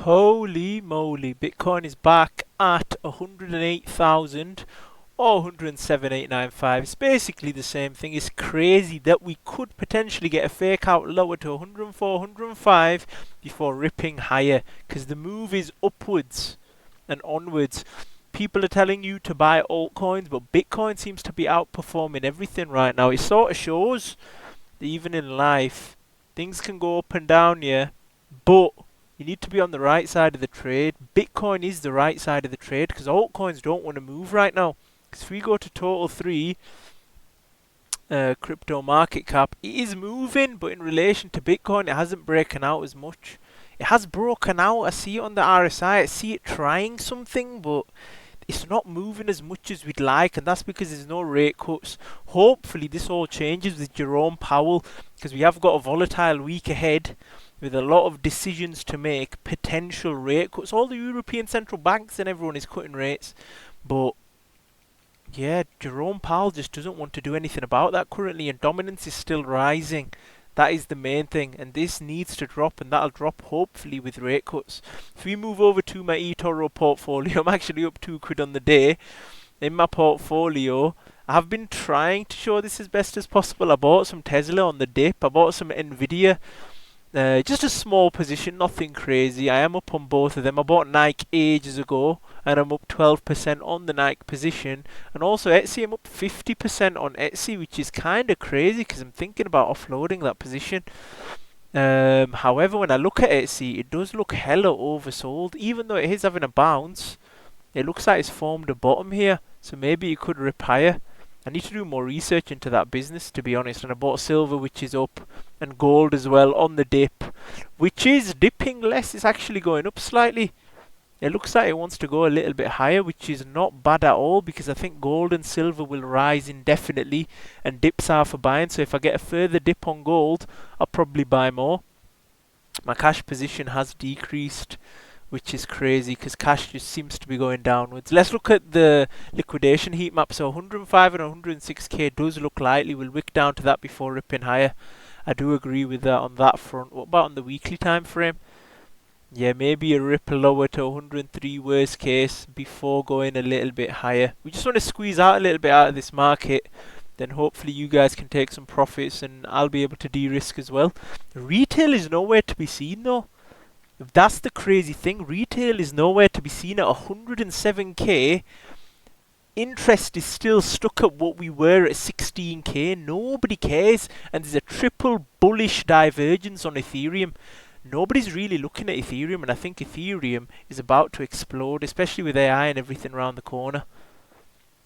Holy moly, Bitcoin is back at 108,000 or 107,895. It's basically the same thing. It's crazy that we could potentially get a fake out lower to 104, 105 before ripping higher, because the move is upwards and onwards. People are telling you to buy altcoins, but Bitcoin seems to be outperforming everything right now. It sort of shows that even in life, things can go up and down, yeah, but you need to be on the right side of the trade. Bitcoin is the right side of the trade because altcoins don't want to move right now. Because if we go to total 3, crypto market cap, it is moving, but in relation to Bitcoin, it hasn't broken out as much. It has broken out. I see it on the RSI. I see it trying something, but it's not moving as much as we'd like, and that's because there's no rate cuts. Hopefully this all changes with Jerome Powell, because we have got a volatile week ahead with a lot of decisions to make, potential rate cuts. All the European central banks and everyone is cutting rates, but yeah, Jerome Powell just doesn't want to do anything about that currently, and dominance is still rising. That is the main thing, and this needs to drop, and that'll drop hopefully with rate cuts. If we move over to my eToro portfolio, I'm actually up £2 on the day. In my portfolio, I have been trying to show this as best as possible. I bought some Tesla on the dip. I bought some Nvidia. Just a small position, nothing crazy. I am up on both of them. I bought Nike ages ago, and I'm up 12% on the Nike position. And also Etsy, I'm up 50% on Etsy, which is kind of crazy because I'm thinking about offloading that position. However, when I look at Etsy, it does look hella oversold. Even though it is having a bounce, it looks like it's formed a bottom here. So maybe it could rip higher. I need to do more research into that business, to be honest. And I bought silver, which is up, and gold as well on the dip, which is dipping less. It's actually going up slightly. It looks like it wants to go a little bit higher, which is not bad at all, because I think gold and silver will rise indefinitely, and dips are for buying. So if I get a further dip on gold, I'll probably buy more. My cash position has decreased, which is crazy because cash just seems to be going downwards. Let's look at the liquidation heat map. So 105 and 106k does look likely. We'll wick down to that before ripping higher. I do agree with that on that front. What about on the weekly time frame? Yeah, maybe a rip lower to 103 worst case before going a little bit higher. We just want to squeeze out a little bit out of this market. Then hopefully you guys can take some profits and I'll be able to de-risk as well. Retail is nowhere to be seen though. That's the crazy thing. Retail is nowhere to be seen at 107k. Interest is still stuck at what we were at 16k. Nobody cares. And there's a triple bullish divergence on Ethereum. Nobody's really looking at Ethereum, and I think Ethereum is about to explode, especially with AI and everything around the corner.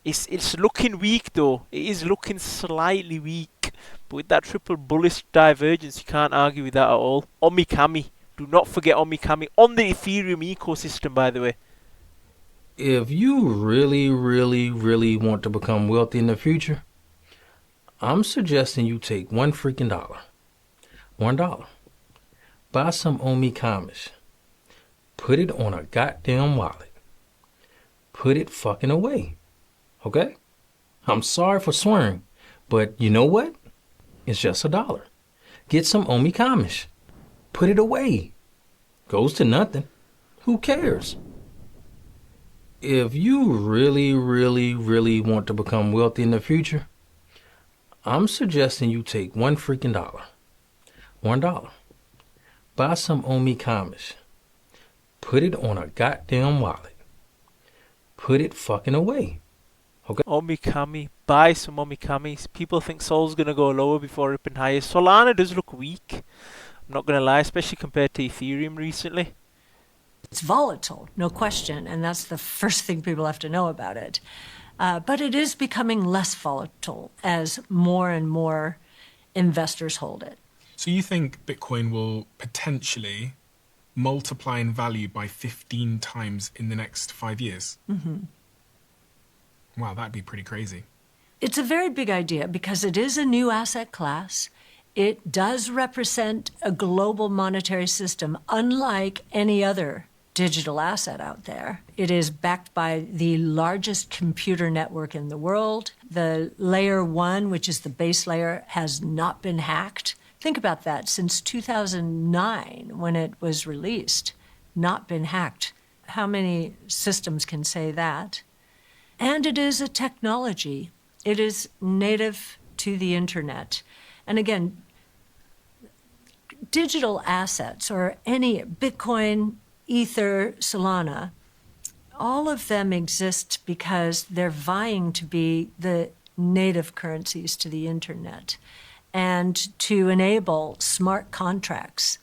It's looking weak though. It is looking slightly weak. But with that triple bullish divergence, you can't argue with that at all. Omikami. Do not forget Omikami on the Ethereum ecosystem, by the way. If you really, really, really want to become wealthy in the future, I'm suggesting you take one freaking dollar. $1. Buy some Omikamis. Put it on a goddamn wallet. Put it fucking away. Okay? I'm sorry for swearing, but you know what? It's just $1. Get some Omikamis. Put it away. Goes to nothing. Who cares? If you really, really, really want to become wealthy in the future, I'm suggesting you take one freaking dollar. $1. Buy some Omikamis. Put it on a goddamn wallet. Put it fucking away. Okay? Omikami. Buy some Omikamis. People think Sol's going to go lower before ripping higher. Solana does look weak. I'm not going to lie, especially compared to Ethereum recently. It's volatile, no question, and that's the first thing people have to know about it. But it is becoming less volatile as more and more investors hold it. So you think Bitcoin will potentially multiply in value by 15 times in the next 5 years? Mm-hmm. Wow, that'd be pretty crazy. It's a very big idea because it is a new asset class. It does represent a global monetary system, unlike any other digital asset out there. It is backed by the largest computer network in the world. The layer 1, which is the base layer, has not been hacked. Think about that. Since 2009, when it was released, not been hacked. How many systems can say that? And it is a technology. It is native to the internet. And again, digital assets, or any Bitcoin, Ether, Solana, all of them exist because they're vying to be the native currencies to the internet and to enable smart contracts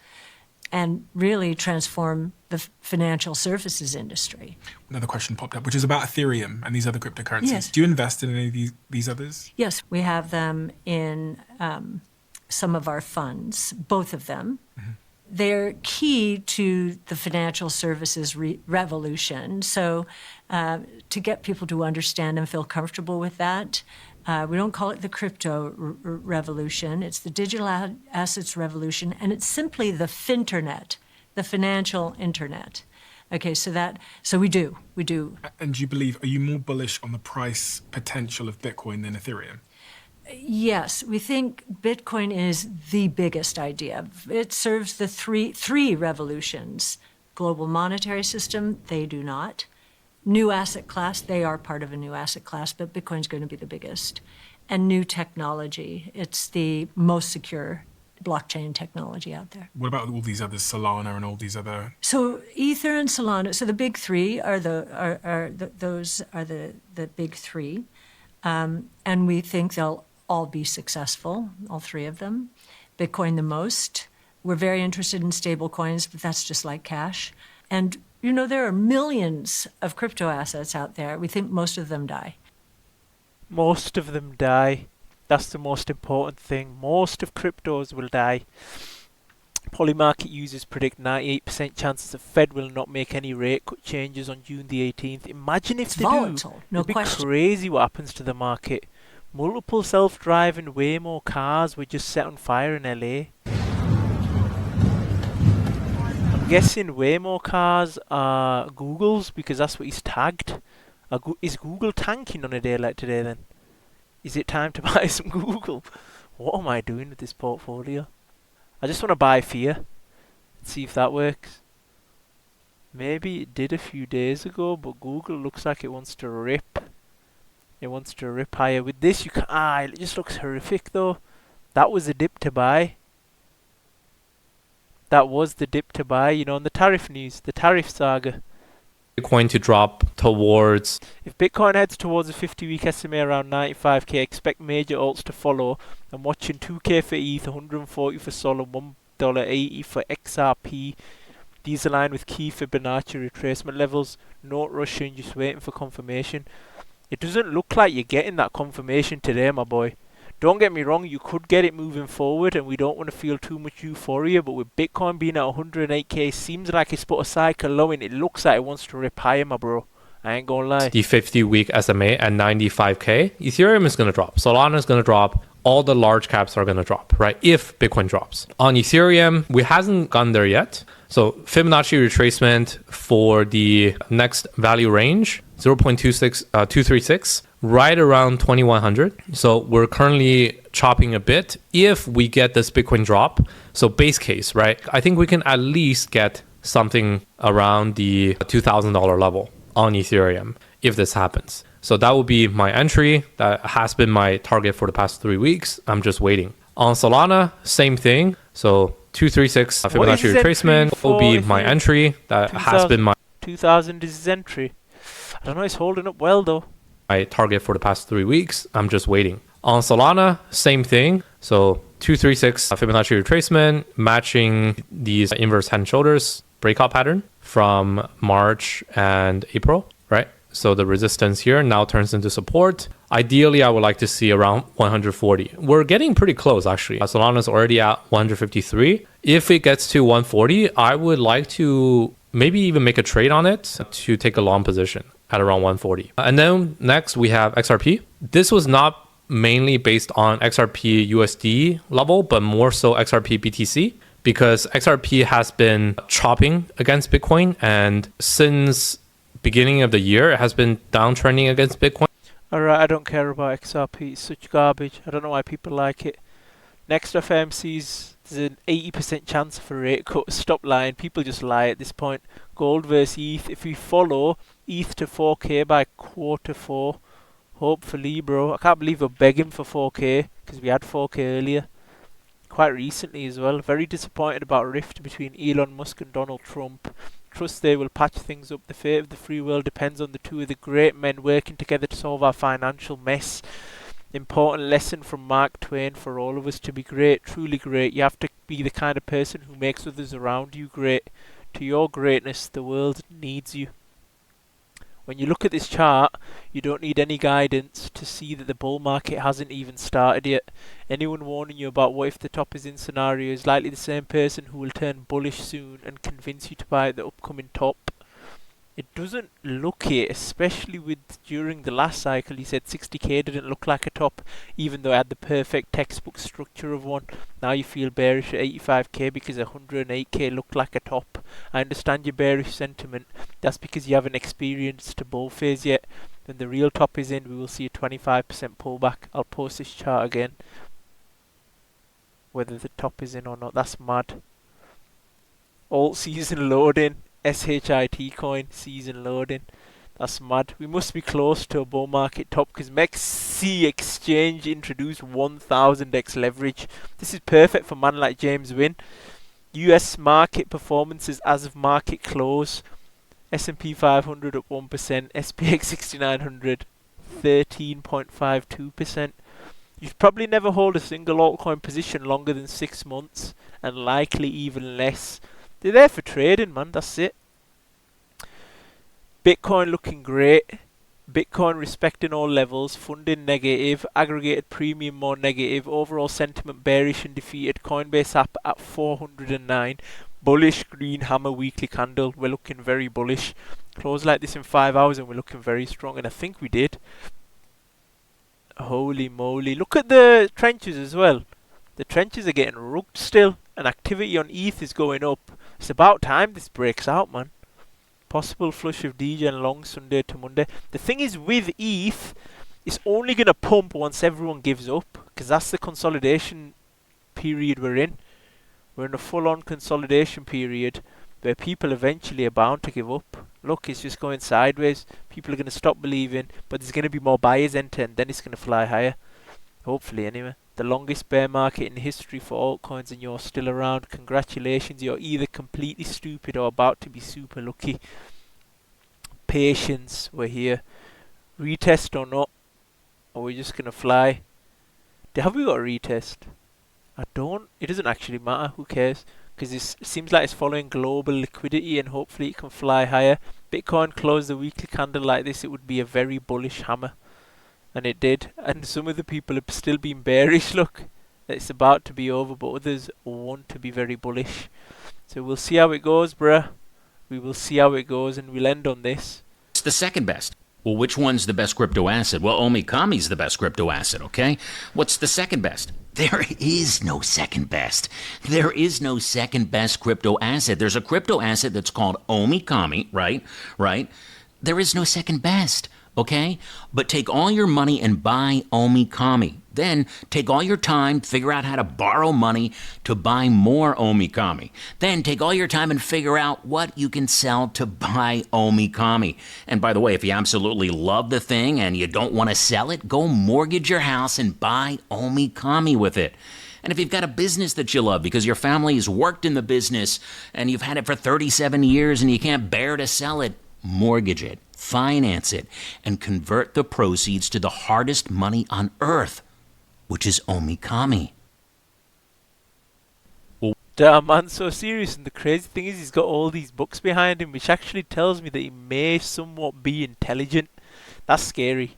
and really transform the financial services industry. Another question popped up, which is about Ethereum and these other cryptocurrencies. Yes. Do you invest in any of these others? Yes, we have them in some of our funds, both of them. Mm-hmm. They're key to the financial services revolution. So to get people to understand and feel comfortable with that, we don't call it the crypto revolution. It's the digital assets revolution, and it's simply the finternet, the financial internet. Okay, so we do. And do you believe, are you more bullish on the price potential of Bitcoin than Ethereum? Yes, we think Bitcoin is the biggest idea. It serves the three revolutions. Global monetary system, they do not. New asset class, they are part of a new asset class, but Bitcoin's going to be the biggest. And new technology, it's the most secure blockchain technology out there. What about all these others, Solana and all these other? So Ether and Solana, so the big three are the big three. And we think they'll all be successful, all three of them. Bitcoin the most. We're very interested in stable coins, but that's just like cash. And, there are millions of crypto assets out there. We think most of them die. Most of them die. That's the most important thing. Most of cryptos will die. Polymarket users predict 98% chances the Fed will not make any rate cut changes on June the 18th. Imagine if it's they volatile, do. No It'd be question. crazy what happens to the market. Multiple self-driving Waymo cars were just set on fire in LA. I'm guessing Waymo cars are Google's because that's what he's tagged. Is Google tanking on a day like today then? Is it time to buy some Google? What am I doing with this portfolio? I just want to buy fear. See if that works. Maybe it did a few days ago, but Google looks like it wants to rip. It wants to rip higher. With this, you can it just looks horrific though. That was a dip to buy. That was the dip to buy. On the tariff news, the tariff saga. Bitcoin to drop towards. If Bitcoin heads towards a 50-week SMA around 95k, expect major alts to follow. I'm watching 2k for ETH, 140 for Sol, and $1.80 for XRP. These align with key Fibonacci retracement levels. Not rushing, just waiting for confirmation. It doesn't look like you're getting that confirmation today, my boy. Don't get me wrong, you could get it moving forward, and we don't want to feel too much euphoria, but with Bitcoin being at 108k, seems like it's put a cycle low in. It looks like it wants to rip higher, my bro. I ain't gonna lie. The 50-week SMA at 95k. Ethereum is going to drop. Solana is going to drop. All the large caps are going to drop, right? If Bitcoin drops. On Ethereum, we hasn't gone there yet. So Fibonacci retracement for the next value range, 0.236, right around 2100. So we're currently chopping a bit. If we get this Bitcoin drop, so base case, right? I think we can at least get something around the $2,000 level on Ethereum if this happens. So that will be my entry. That has been my target for the past 3 weeks. I'm just waiting. On Solana, same thing. So 236 Fibonacci retracement will be my entry. That has been my 2000 is his entry. I don't know, it's holding up well though. My target for the past 3 weeks. I'm just waiting. On Solana, same thing. So 236 Fibonacci retracement, matching these inverse head and shoulders breakout pattern from March and April, right? So the resistance here now turns into support. Ideally, I would like to see around 140. We're getting pretty close, actually. Solana is already at 153. If it gets to 140, I would like to maybe even make a trade on it to take a long position at around 140. And then next, we have XRP. This was not mainly based on XRP USD level, but more so XRP BTC, because XRP has been chopping against Bitcoin, and since beginning of the year, it has been downtrending against Bitcoin. Alright, I don't care about XRP. It's such garbage. I don't know why people like it. Next off MCs, there's an 80% chance of a rate cut. Stop lying. People just lie at this point. Gold versus ETH. If we follow ETH to 4K by Q4, hopefully, bro. I can't believe we're begging for 4K because we had 4K earlier. Quite recently as well. Very disappointed about rift between Elon Musk and Donald Trump. Trust they will patch things up. The fate of the free world depends on the two of the great men working together to solve our financial mess. Important lesson from Mark Twain for all of us: to be great, truly great, you have to be the kind of person who makes others around you great. To your greatness, the world needs you. When you look at this chart, you don't need any guidance to see that the bull market hasn't even started yet. Anyone warning you about what if the top is in scenario is likely the same person who will turn bullish soon and convince you to buy at the upcoming top. It doesn't look it, especially with during the last cycle. He said 60k didn't look like a top, even though it had the perfect textbook structure of one. Now you feel bearish at 85k because 108k looked like a top. I understand your bearish sentiment. That's because you haven't experienced a bull phase yet. When the real top is in, we will see a 25% pullback. I'll post this chart again. Whether the top is in or not, that's mad. Alt season loading. SHIT coin season loading. That's mad. We must be close to a bull market top because MEXC exchange introduced 1000x leverage. This is perfect for man like James Wynn. US market performances as of market close. S&P 500 up 1%, SPX 6900 13.52%. You should probably never hold a single altcoin position longer than 6 months, and likely even less. They're there for trading, man. That's it. Bitcoin looking great. Bitcoin respecting all levels. Funding negative. Aggregated premium more negative. Overall sentiment bearish and defeated. Coinbase app at 409. Bullish green hammer weekly candle. We're looking very bullish. Close like this in 5 hours and we're looking very strong. And I think we did. Holy moly. Look at the trenches as well. The trenches are getting rugged still. And activity on ETH is going up. It's about time this breaks out, man. Possible flush of DGen long Sunday to Monday. The thing is with ETH, it's only going to pump once everyone gives up. Because that's the consolidation period we're in. We're in a full-on consolidation period where people eventually are bound to give up. Look, it's just going sideways. People are going to stop believing. But there's going to be more buyers enter and then it's going to fly higher. Hopefully anyway. The longest bear market in history for altcoins and you're still around. Congratulations, you're either completely stupid or about to be super lucky. Patience, we're here. Retest or not, or we're just gonna fly. Have we got a retest? I don't. It doesn't actually matter, who cares? Because it seems like it's following global liquidity and hopefully it can fly higher. Bitcoin closed the weekly candle like this, it would be a very bullish hammer. And it did. And some of the people have still been bearish, look. It's about to be over, but others want to be very bullish. So we'll see how it goes, bruh. We will see how it goes and we'll end on this. It's the second best. Well, which one's the best crypto asset? Well, Omikami's the best crypto asset, okay? What's the second best? There is no second best. There is no second best crypto asset. There's a crypto asset that's called Omikami, right? Right? There is no second best. Okay? But take all your money and buy Omikami. Then take all your time, figure out how to borrow money to buy more Omikami. Then take all your time and figure out what you can sell to buy Omikami. And by the way, if you absolutely love the thing and you don't want to sell it, go mortgage your house and buy Omikami with it. And if you've got a business that you love because your family has worked in the business and you've had it for 37 years and you can't bear to sell it, mortgage it, finance it, and convert the proceeds to the hardest money on earth, which is Omikami. Damn, man, so serious. And the crazy thing is he's got all these books behind him, which actually tells me that he may somewhat be intelligent. That's scary.